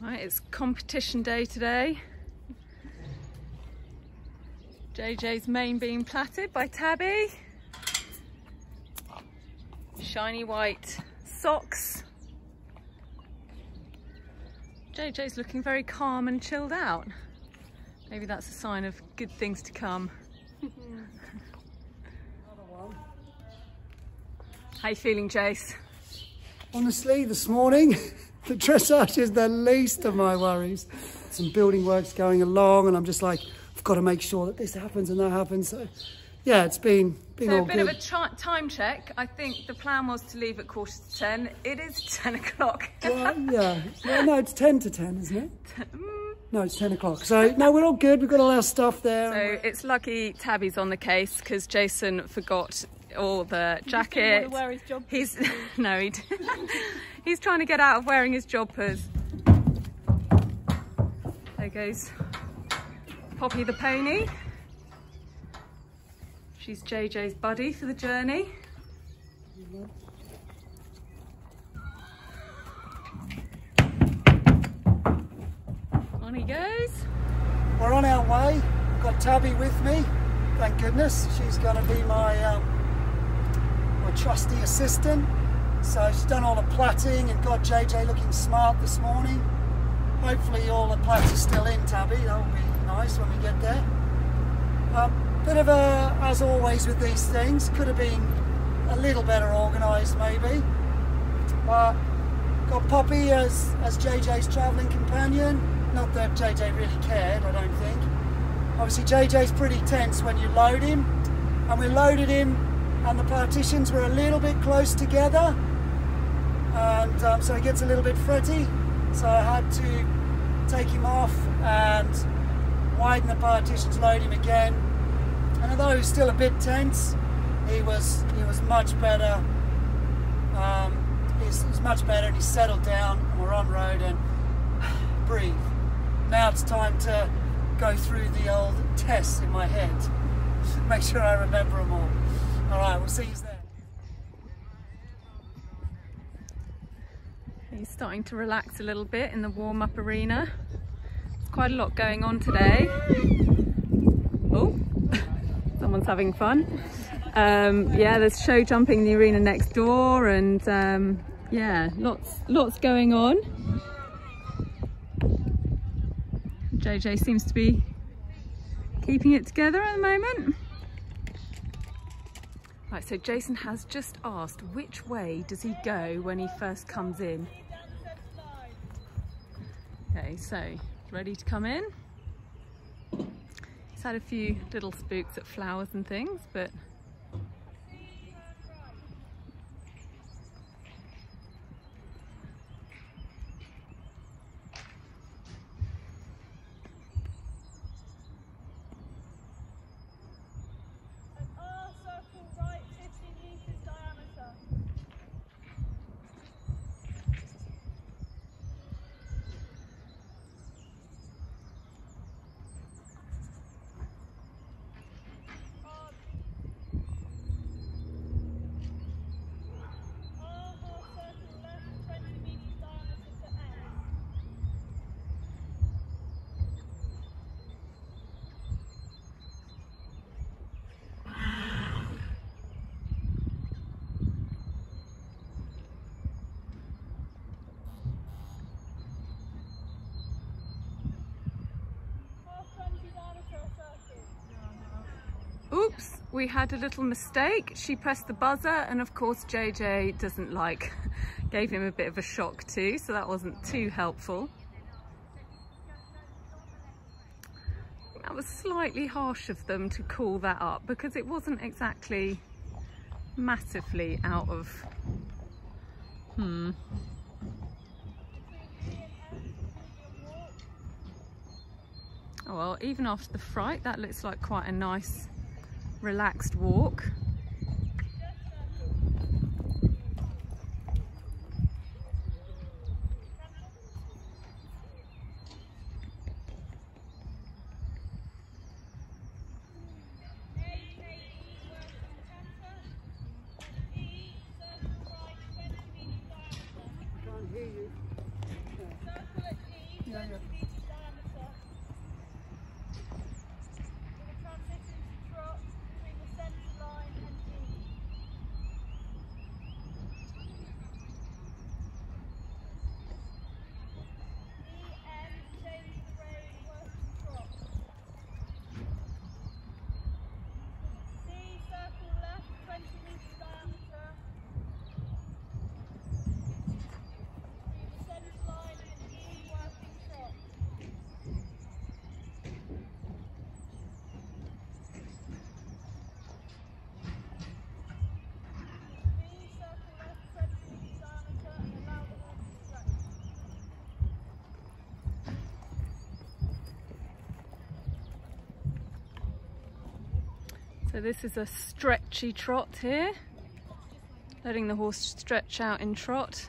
Right, it's competition day today. JJ's mane being plaited by Tabby. Shiny white socks. JJ's looking very calm and chilled out. Maybe that's a sign of good things to come. How you feeling, Jace? Honestly, this morning, the dressage is the least of my worries. Some building work's going along and I'm just like, I've got to make sure that this happens and that happens. So yeah, it's been so all a bit good. of a time check. I think the plan was to leave at 9:45. It is 10 o'clock. Yeah, no, it's 10 to 10, isn't it? No, it's 10 o'clock. So no, we're all good. We've got all our stuff there. So it's lucky Tabby's on the case because Jason forgot all the jacket. Want to wear his job He's no, he didn't. He's trying to get out of wearing his joggers. There goes Poppy the pony. She's JJ's buddy for the journey. On he goes. We're on our way. I've got Tabby with me. Thank goodness. She's going to be my trusty assistant. So she's done all the plaiting and got JJ looking smart this morning. Hopefully all the plaits are still in, Tabby. That will be nice when we get there. Bit of a, as always with these things, could have been a little better organised maybe. Got Poppy as JJ's travelling companion. Not that JJ really cared, I don't think. Obviously JJ's pretty tense when you load him. And we loaded him and the partitions were a little bit close together. And so he gets a little bit fretty. So I had to take him off and widen the partitions, load him again. And although he was still a bit tense, he was much better. He's much better and he's settled down and we're on road and breathe. Now it's time to go through the old tests in my head. Make sure I remember them all. All right, we'll see you there. He's starting to relax a little bit in the warm-up arena. There's quite a lot going on today. Oh, someone's having fun. Yeah, there's show jumping in the arena next door and yeah, lots going on. JJ seems to be keeping it together at the moment. Right, so Jason has just asked which way does he go when he first comes in. Okay, so ready to come in. He's had a few little spooks at flowers and things, but oops, we had a little mistake. She pressed the buzzer and of course JJ doesn't like, gave him a bit of a shock too, so that wasn't too helpful. That was slightly harsh of them to call that up because it wasn't exactly massively out of, Oh well, even after the fright, that looks like quite a nice relaxed walk. Yeah, yeah. So this is a stretchy trot here, letting the horse stretch out in trot.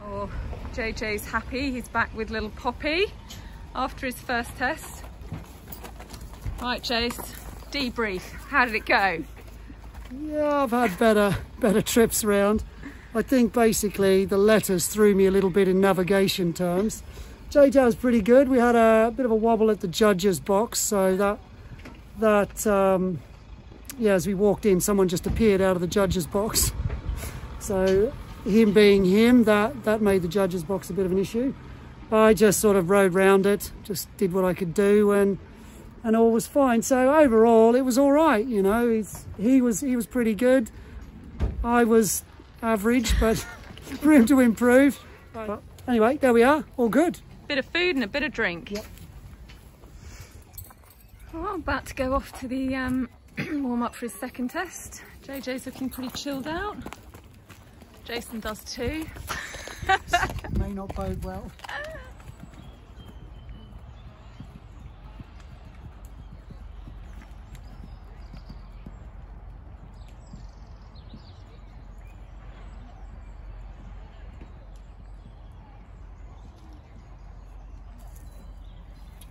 Oh, JJ's happy, he's back with little Poppy after his first test. Right, Jace, debrief, how did it go? Yeah, I've had better trips round. I think basically the letters threw me a little bit in navigation terms. JJ was pretty good. We had a bit of a wobble at the judges box, so yeah, as we walked in, someone just appeared out of the judges box. So him being him, that made the judges box a bit of an issue. I just sort of rode round it, just did what I could do, and all was fine. So overall, it was all right. You know, he was pretty good. I was average, but room to improve. But anyway, there we are, all good. Bit of food and a bit of drink. Yep. Well, I'm about to go off to the warm up for his second test. JJ's looking pretty chilled out. Jason does too. May not bode well.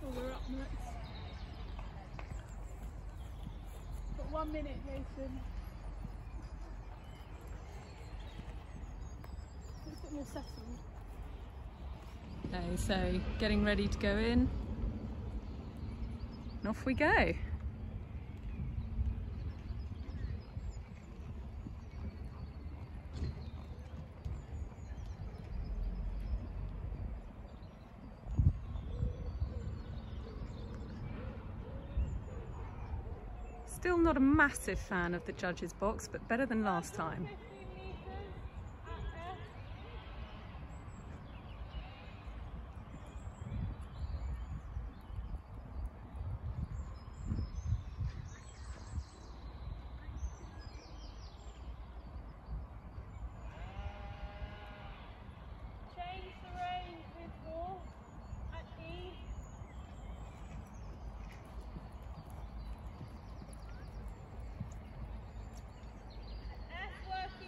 Oh, we're up next. Got 1 minute, Jason. It's a bit more settled. Okay, so getting ready to go in. And off we go. Still not a massive fan of the judges box, but better than last time. Change the reins with horse at ease. F working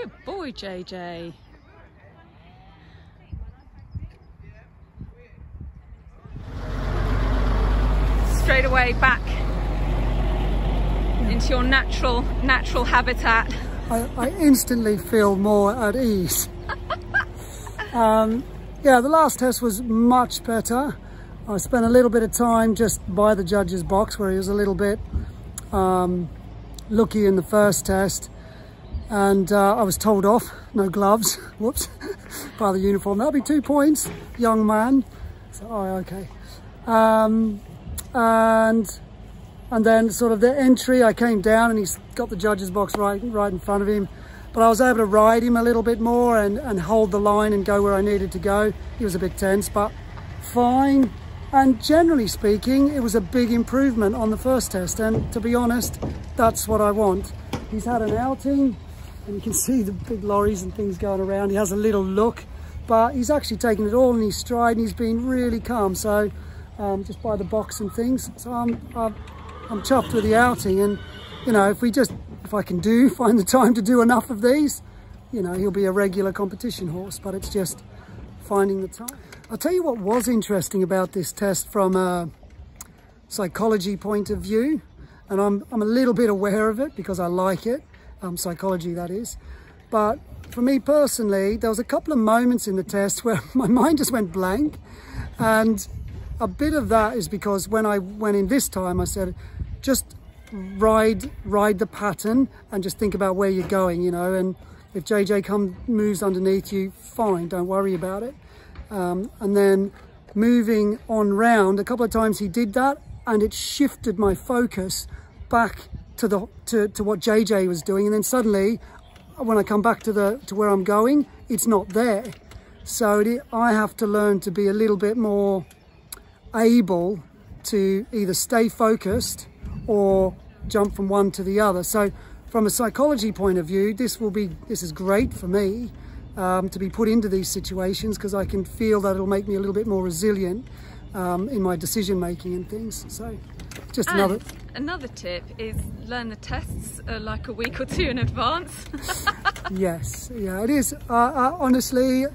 Good boy, JJ. Straight away back into your natural habitat. I instantly feel more at ease. Yeah, the last test was much better. I spent a little bit of time just by the judge's box where he was a little bit looky in the first test, and I was told off, no gloves, whoops, by the uniform. That'll be 2 points, young man. So, oh, okay. And then sort of the entry, I came down and he's got the judge's box right in front of him. But I was able to ride him a little bit more and hold the line and go where I needed to go. He was a bit tense, but fine. And generally speaking, it was a big improvement on the first test. And to be honest, that's what I want. He's had an outing and you can see the big lorries and things going around. He has a little look, but he's actually taken it all in his stride and he's been really calm. So just by the box and things. So I'm chuffed with the outing. And, you know, if I can find the time to do enough of these, you know, he'll be a regular competition horse, but it's just finding the time. I'll tell you what was interesting about this test from a psychology point of view, and I'm a little bit aware of it because I like it, psychology that is. But for me personally, there was a couple of moments in the test where my mind just went blank, and a bit of that is because when I went in this time, I said, just ride the pattern and just think about where you're going, you know, and if JJ moves underneath you, fine, don't worry about it. And then moving on round, a couple of times he did that and it shifted my focus back to what JJ was doing, and then suddenly when I come back to where I'm going, it's not there. So I have to learn to be a little bit more able to either stay focused or jump from one to the other. So from a psychology point of view, this is great for me to be put into these situations, because I can feel that it'll make me a little bit more resilient in my decision making and things. So just another tip is learn the tests like a week or two in advance. Yes, yeah, it is. Honestly,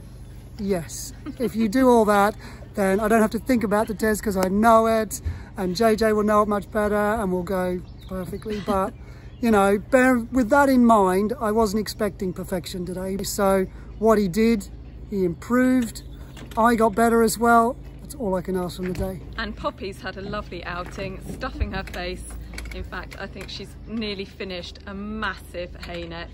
yes. If you do all that, then I don't have to think about the test because I know it, and JJ will know it much better and we'll go perfectly. But, you know, with that in mind, I wasn't expecting perfection today. So what he did, he improved. I got better as well. That's all I can ask from the day. And Poppy's had a lovely outing, stuffing her face. In fact, I think she's nearly finished a massive hay net.